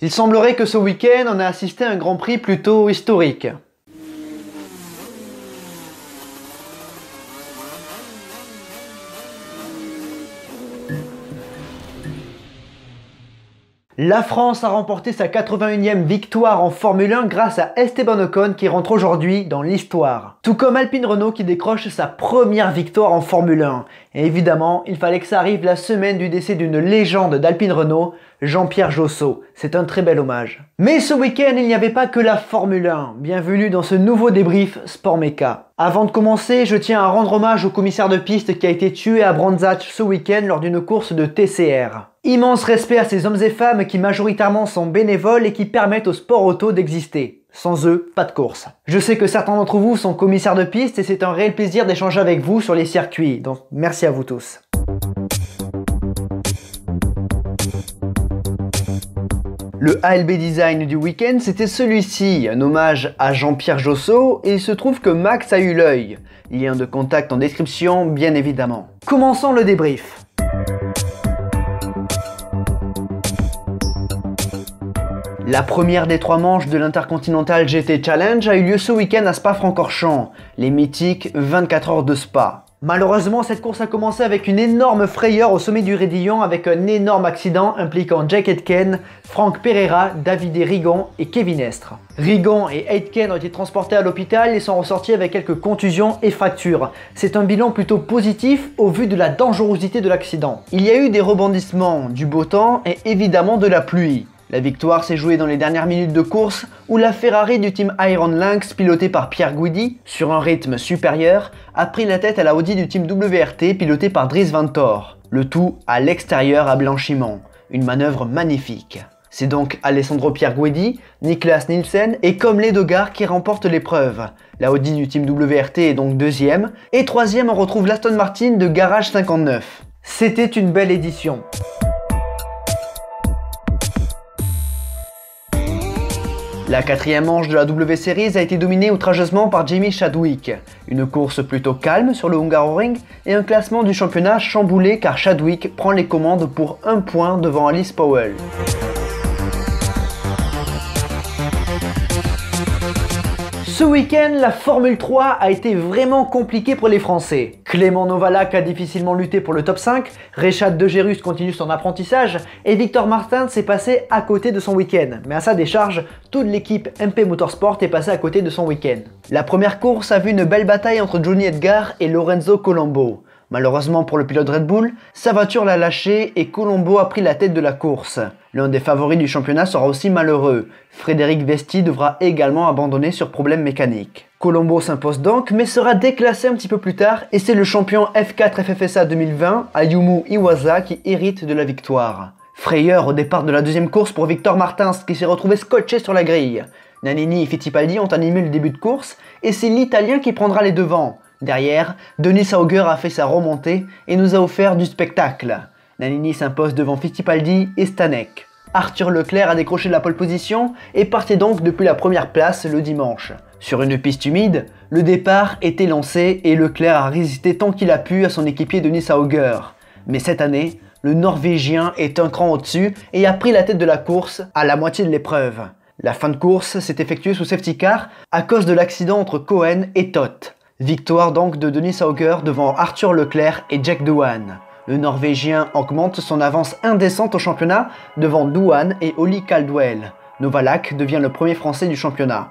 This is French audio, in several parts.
Il semblerait que ce week-end, on a assisté à un Grand Prix plutôt historique. La France a remporté sa 81e victoire en Formule 1 grâce à Esteban Ocon qui rentre aujourd'hui dans l'histoire. Tout comme Alpine Renault qui décroche sa première victoire en Formule 1. Et évidemment, il fallait que ça arrive la semaine du décès d'une légende d'Alpine Renault, Jean-Pierre Josso. C'est un très bel hommage. Mais ce week-end, il n'y avait pas que la Formule 1. Bienvenue dans ce nouveau débrief Sport Meca. Avant de commencer, je tiens à rendre hommage au commissaire de piste qui a été tué à Brandzach ce week-end lors d'une course de TCR. Immense respect à ces hommes et femmes qui majoritairement sont bénévoles et qui permettent au sport auto d'exister. Sans eux, pas de course. Je sais que certains d'entre vous sont commissaires de piste et c'est un réel plaisir d'échanger avec vous sur les circuits, donc merci à vous tous. Le ALB Design du week-end, c'était celui-ci, un hommage à Jean-Pierre Josso, et il se trouve que Max a eu l'œil. Lien de contact en description, bien évidemment. Commençons le débrief. La première des 3 manches de l'Intercontinental GT Challenge a eu lieu ce week-end à Spa-Francorchamps, les mythiques 24 heures de Spa. Malheureusement, cette course a commencé avec une énorme frayeur au sommet du Raidillon avec un énorme accident impliquant Jack Aitken, Franck Pereira, Davide Rigon et Kevin Estre. Rigon et Aitken ont été transportés à l'hôpital et sont ressortis avec quelques contusions et fractures. C'est un bilan plutôt positif au vu de la dangerosité de l'accident. Il y a eu des rebondissements, du beau temps et évidemment de la pluie. La victoire s'est jouée dans les dernières minutes de course où la Ferrari du team Iron Lynx pilotée par Pierre Guidi, sur un rythme supérieur, a pris la tête à la Audi du team WRT pilotée par Dries Vanthoor. Le tout à l'extérieur à blanchiment. Une manœuvre magnifique. C'est donc Alessandro Pierguidi, Niklas Nielsen et Comme Ledogar qui remportent l'épreuve. La Audi du team WRT est donc deuxième et troisième on retrouve l'Aston Martin de Garage 59. C'était une belle édition. La 4e manche de la W Series a été dominée outrageusement par Jamie Chadwick. Une course plutôt calme sur le Hungaroring et un classement du championnat chamboulé car Chadwick prend les commandes pour 1 point devant Alice Powell. Ce week-end, la Formule 3 a été vraiment compliquée pour les Français. Clément Novalak a difficilement lutté pour le top 5, Rechad De Gerus continue son apprentissage et Victor Martins s'est passé à côté de son week-end. Mais à sa décharge, toute l'équipe MP Motorsport est passée à côté de son week-end. La première course a vu une belle bataille entre Johnny Edgar et Lorenzo Colombo. Malheureusement pour le pilote Red Bull, sa voiture l'a lâché et Colombo a pris la tête de la course. L'un des favoris du championnat sera aussi malheureux. Frédéric Vesti devra également abandonner sur problème mécanique. Colombo s'impose donc mais sera déclassé un petit peu plus tard et c'est le champion F4 FFSA 2020, Ayumu Iwasa, qui hérite de la victoire. Frayeur au départ de la deuxième course pour Victor Martins qui s'est retrouvé scotché sur la grille. Nannini et Fittipaldi ont animé le début de course et c'est l'Italien qui prendra les devants. Derrière, Denis Sauger a fait sa remontée et nous a offert du spectacle. Nannini s'impose devant Fittipaldi et Stanek. Arthur Leclerc a décroché la pole position et partait donc depuis la première place le dimanche. Sur une piste humide, le départ était lancé et Leclerc a résisté tant qu'il a pu à son équipier Denis Sauger. Mais cette année, le Norvégien est un cran au-dessus et a pris la tête de la course à la moitié de l'épreuve. La fin de course s'est effectuée sous safety car à cause de l'accident entre Cohen et Todt. Victoire donc de Denis Sauger devant Arthur Leclerc et Jack Doohan. Le Norvégien augmente son avance indécente au championnat devant Doohan et Ollie Caldwell. Novalak devient le premier Français du championnat.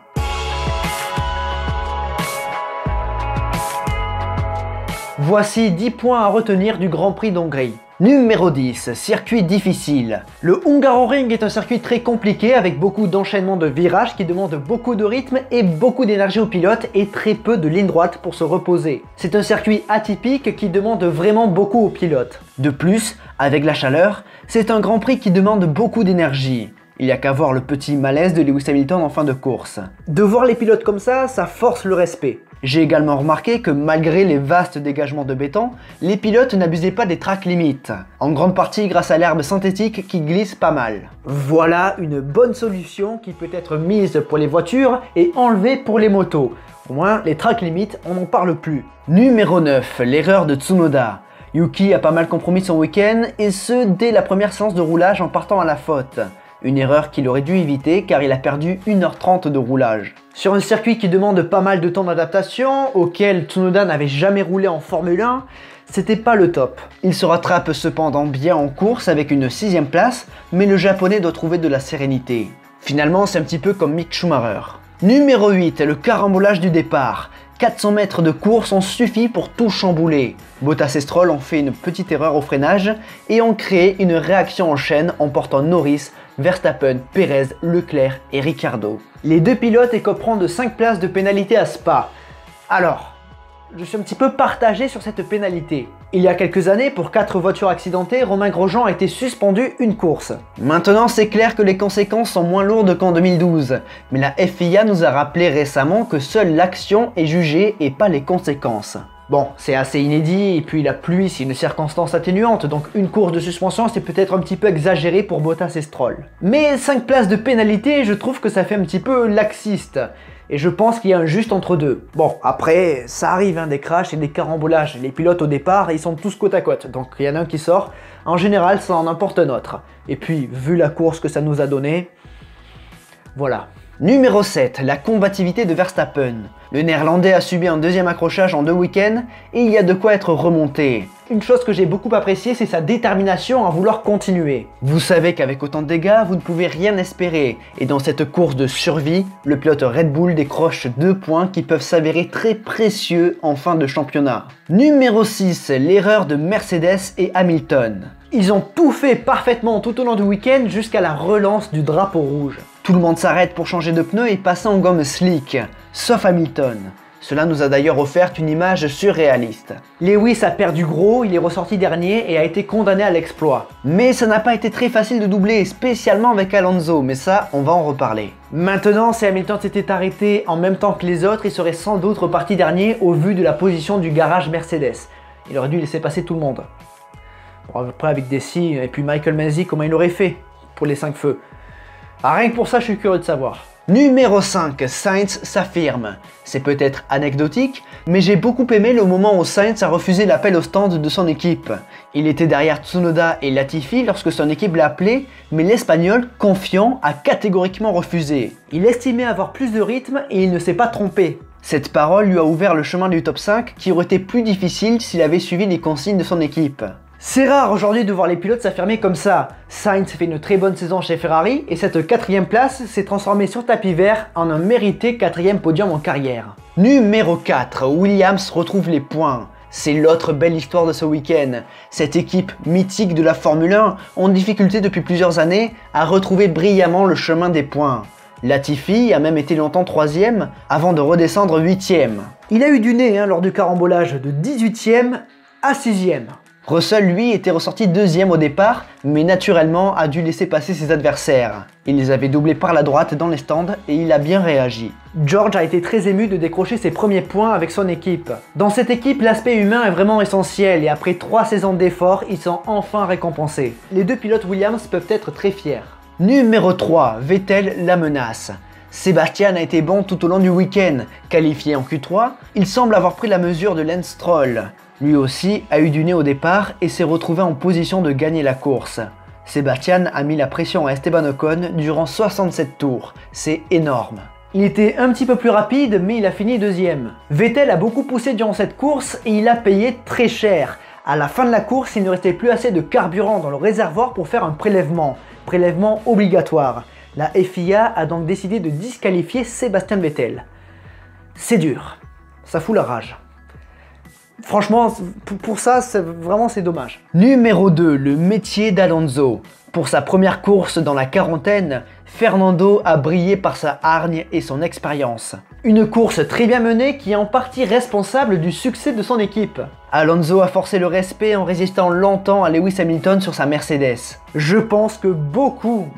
Voici 10 points à retenir du Grand Prix d'Hongrie. Numéro 10, circuit difficile. Le Hungaroring est un circuit très compliqué avec beaucoup d'enchaînements de virages qui demandent beaucoup de rythme et beaucoup d'énergie aux pilotes et très peu de lignes droites pour se reposer. C'est un circuit atypique qui demande vraiment beaucoup aux pilotes. De plus, avec la chaleur, c'est un Grand Prix qui demande beaucoup d'énergie. Il n'y a qu'à voir le petit malaise de Lewis Hamilton en fin de course. De voir les pilotes comme ça force le respect. J'ai également remarqué que malgré les vastes dégagements de béton, les pilotes n'abusaient pas des track limites, en grande partie grâce à l'herbe synthétique qui glisse pas mal. Voilà une bonne solution qui peut être mise pour les voitures et enlevée pour les motos. Au moins, les track limites, on n'en parle plus. Numéro 9, l'erreur de Tsunoda. Yuki a pas mal compromis son week-end, et ce dès la première séance de roulage en partant à la faute. Une erreur qu'il aurait dû éviter car il a perdu 1h30 de roulage. Sur un circuit qui demande pas mal de temps d'adaptation, auquel Tsunoda n'avait jamais roulé en Formule 1, c'était pas le top. Il se rattrape cependant bien en course avec une 6ème place, mais le japonais doit trouver de la sérénité. Finalement, c'est un petit peu comme Mick Schumacher. Numéro 8, le carambolage du départ. 400 mètres de course ont suffi pour tout chambouler. Bottas et Stroll ont fait une petite erreur au freinage et ont créé une réaction en chaîne en portant Norris, Verstappen, Perez, Leclerc et Ricciardo. Les deux pilotes écoperont de 5 places de pénalité à Spa. Alors, je suis un petit peu partagé sur cette pénalité. Il y a quelques années, pour 4 voitures accidentées, Romain Grosjean a été suspendu une course. Maintenant, c'est clair que les conséquences sont moins lourdes qu'en 2012, mais la FIA nous a rappelé récemment que seule l'action est jugée et pas les conséquences. Bon, c'est assez inédit, et puis la pluie c'est une circonstance atténuante, donc une course de suspension c'est peut-être un petit peu exagéré pour Bottas et Stroll. Mais 5 places de pénalité, je trouve que ça fait un petit peu laxiste. Et je pense qu'il y a un juste entre deux. Bon, après, ça arrive, hein, des crashs et des carambolages. Les pilotes au départ, ils sont tous côte à côte. Donc il y en a un qui sort. En général, ça en emporte un autre. Et puis, vu la course que ça nous a donné, voilà. Numéro 7, la combativité de Verstappen. Le néerlandais a subi un deuxième accrochage en 2 week-ends et il y a de quoi être remonté. Une chose que j'ai beaucoup appréciée, c'est sa détermination à vouloir continuer. Vous savez qu'avec autant de dégâts, vous ne pouvez rien espérer. Et dans cette course de survie, le pilote Red Bull décroche 2 points qui peuvent s'avérer très précieux en fin de championnat. Numéro 6, l'erreur de Mercedes et Hamilton. Ils ont tout fait parfaitement tout au long du week-end jusqu'à la relance du drapeau rouge. Tout le monde s'arrête pour changer de pneus et passer en gomme slick, sauf Hamilton. Cela nous a d'ailleurs offert une image surréaliste. Lewis a perdu gros, il est ressorti dernier et a été condamné à l'exploit. Mais ça n'a pas été très facile de doubler, spécialement avec Alonso, mais ça, on va en reparler. Maintenant, si Hamilton s'était arrêté en même temps que les autres, il serait sans doute reparti dernier au vu de la position du garage Mercedes. Il aurait dû laisser passer tout le monde. Bon, après avec Desi et puis Michael Masi, comment il aurait fait pour les 5 feux? Rien que pour ça, je suis curieux de savoir. Numéro 5, Sainz s'affirme. C'est peut-être anecdotique, mais j'ai beaucoup aimé le moment où Sainz a refusé l'appel au stand de son équipe. Il était derrière Tsunoda et Latifi lorsque son équipe l'a appelé, mais l'Espagnol, confiant, a catégoriquement refusé. Il estimait avoir plus de rythme et il ne s'est pas trompé. Cette parole lui a ouvert le chemin du top 5 qui aurait été plus difficile s'il avait suivi les consignes de son équipe. C'est rare aujourd'hui de voir les pilotes s'affirmer comme ça. Sainz fait une très bonne saison chez Ferrari et cette 4ème place s'est transformée sur tapis vert en un mérité 4ème podium en carrière. Numéro 4, Williams retrouve les points. C'est l'autre belle histoire de ce week-end. Cette équipe mythique de la Formule 1, en difficulté depuis plusieurs années, a retrouvé brillamment le chemin des points. Latifi a même été longtemps 3ème avant de redescendre 8ème. Il a eu du nez lors du carambolage de 18ème à 6ème. Russell, lui, était ressorti 2ème au départ, mais naturellement a dû laisser passer ses adversaires. Il les avait doublés par la droite dans les stands et il a bien réagi. George a été très ému de décrocher ses premiers points avec son équipe. Dans cette équipe, l'aspect humain est vraiment essentiel et après 3 saisons d'efforts, ils sont enfin récompensés. Les deux pilotes Williams peuvent être très fiers. Numéro 3, Vettel la menace. Sébastien a été bon tout au long du week-end. Qualifié en Q3, il semble avoir pris la mesure de Lance Stroll. Lui aussi a eu du nez au départ et s'est retrouvé en position de gagner la course. Sébastien a mis la pression à Esteban Ocon durant 67 tours, c'est énorme. Il était un petit peu plus rapide mais il a fini 2ème. Vettel a beaucoup poussé durant cette course et il a payé très cher. À la fin de la course, il ne restait plus assez de carburant dans le réservoir pour faire un prélèvement obligatoire. La FIA a donc décidé de disqualifier Sébastien Vettel. C'est dur, ça fout la rage. Franchement, pour ça, c'est dommage. Numéro 2, le métier d'Alonso. Pour sa première course dans la quarantaine, Fernando a brillé par sa hargne et son expérience. Une course très bien menée qui est en partie responsable du succès de son équipe. Alonso a forcé le respect en résistant longtemps à Lewis Hamilton sur sa Mercedes. Je pense que beaucoup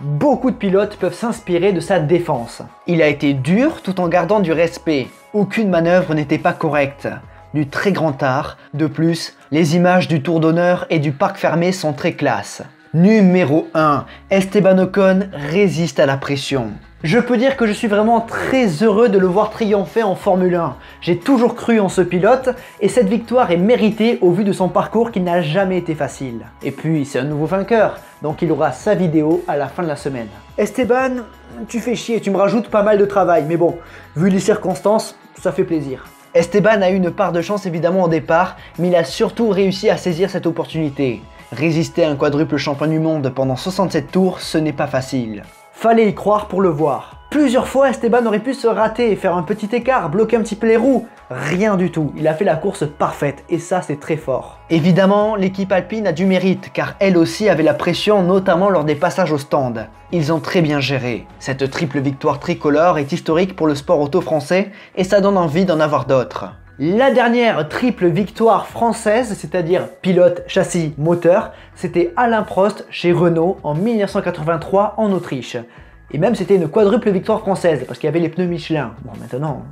de pilotes peuvent s'inspirer de sa défense. Il a été dur tout en gardant du respect. Aucune manœuvre n'était pas correcte. Du très grand art. De plus, les images du Tour d'Honneur et du Parc Fermé sont très classe. Numéro 1, Esteban Ocon résiste à la pression. Je peux dire que je suis vraiment très heureux de le voir triompher en Formule 1. J'ai toujours cru en ce pilote et cette victoire est méritée au vu de son parcours qui n'a jamais été facile. Et puis c'est un nouveau vainqueur, donc il aura sa vidéo à la fin de la semaine. Esteban, tu fais chier, tu me rajoutes pas mal de travail, mais bon, vu les circonstances, ça fait plaisir. Esteban a eu une part de chance évidemment au départ, mais il a surtout réussi à saisir cette opportunité. Résister à un quadruple champion du monde pendant 67 tours, ce n'est pas facile. Fallait y croire pour le voir. Plusieurs fois, Esteban aurait pu se rater, faire un petit écart, bloquer un petit peu les roues. Rien du tout, il a fait la course parfaite et ça c'est très fort. Évidemment, l'équipe alpine a du mérite car elle aussi avait la pression notamment lors des passages au stand. Ils ont très bien géré. Cette triple victoire tricolore est historique pour le sport auto français et ça donne envie d'en avoir d'autres. La dernière triple victoire française, c'est-à-dire pilote, châssis, moteur, c'était Alain Prost chez Renault en 1983 en Autriche. Et même c'était une quadruple victoire française, parce qu'il y avait les pneus Michelin. Bon, maintenant,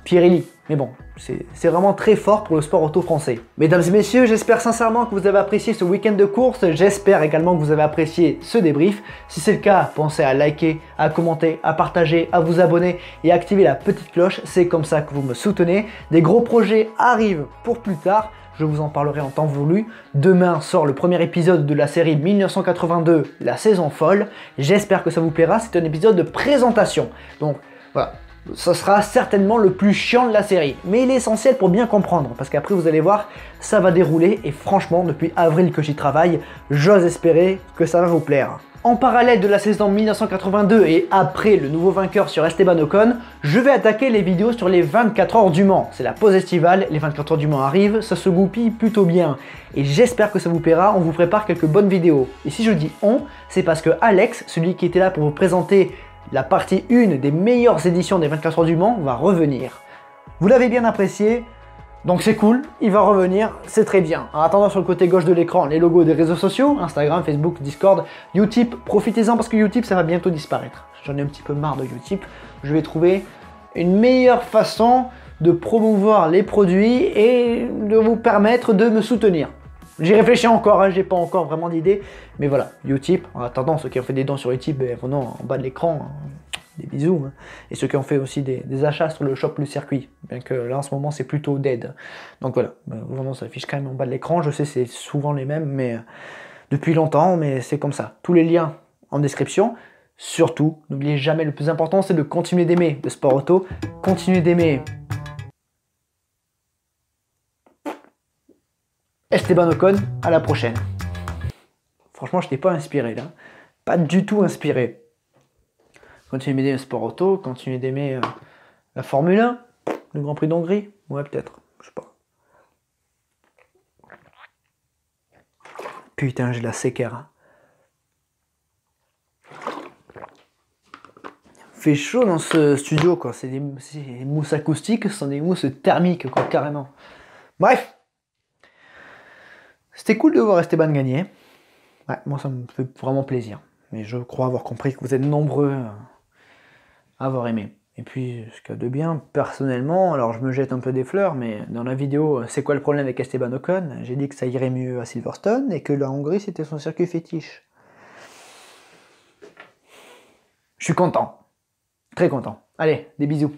Pirelli. Mais bon, c'est vraiment très fort pour le sport auto français. Mesdames et messieurs, j'espère sincèrement que vous avez apprécié ce week-end de course. J'espère également que vous avez apprécié ce débrief. Si c'est le cas, pensez à liker, à commenter, à partager, à vous abonner et à activer la petite cloche. C'est comme ça que vous me soutenez. Des gros projets arrivent pour plus tard. Je vous en parlerai en temps voulu. Demain sort le premier épisode de la série 1982, la saison folle. J'espère que ça vous plaira. C'est un épisode de présentation. Donc voilà, ça sera certainement le plus chiant de la série. Mais il est essentiel pour bien comprendre. Parce qu'après vous allez voir, ça va dérouler. Et franchement, depuis avril que j'y travaille, j'ose espérer que ça va vous plaire. En parallèle de la saison 1982 et après le nouveau vainqueur sur Esteban Ocon, je vais attaquer les vidéos sur les 24 heures du Mans. C'est la pause estivale, les 24 heures du Mans arrivent, ça se goupille plutôt bien. Et j'espère que ça vous plaira, on vous prépare quelques bonnes vidéos. Et si je dis on, c'est parce que Alex, celui qui était là pour vous présenter la partie 1 des meilleures éditions des 24 heures du Mans, va revenir. Vous l'avez bien apprécié, donc c'est cool, il va revenir, c'est très bien. En attendant, sur le côté gauche de l'écran, les logos des réseaux sociaux, Instagram, Facebook, Discord, Utip, profitez-en parce que Utip ça va bientôt disparaître. J'en ai un petit peu marre de Utip, je vais trouver une meilleure façon de promouvoir les produits et de vous permettre de me soutenir. J'y réfléchis encore, hein, j'ai pas encore vraiment d'idée, mais voilà, Utip, en attendant, ceux qui ont fait des dons sur Utip, ben, vraiment en bas de l'écran, des bisous, hein. Et ceux qui ont fait aussi des achats sur le shop Le Circuit, bien que là en ce moment c'est plutôt dead. Donc voilà, vraiment ça affiche quand même en bas de l'écran, je sais c'est souvent les mêmes, mais depuis longtemps, mais c'est comme ça. Tous les liens en description. Surtout, n'oubliez jamais, le plus important c'est de continuer d'aimer le sport auto, continuer d'aimer Esteban Ocon. À la prochaine. Franchement, je n'étais pas inspiré là, pas du tout inspiré. Continuez d'aimer le sport auto, continuez d'aimer la Formule 1, le Grand Prix d'Hongrie, ouais peut-être, je sais pas. Putain, j'ai la séquère. Fait chaud dans ce studio quoi, c'est des mousses acoustiques, ce sont des mousses thermiques quoi, carrément. Bref, c'était cool de voir Esteban gagner. Ouais, moi ça me fait vraiment plaisir. Mais je crois avoir compris que vous êtes nombreux à avoir aimé. Et puis, ce qu'il y a de bien, personnellement, alors je me jette un peu des fleurs, mais dans la vidéo, c'est quoi le problème avec Esteban Ocon? J'ai dit que ça irait mieux à Silverstone et que la Hongrie c'était son circuit fétiche. Je suis content. Très content. Allez, des bisous.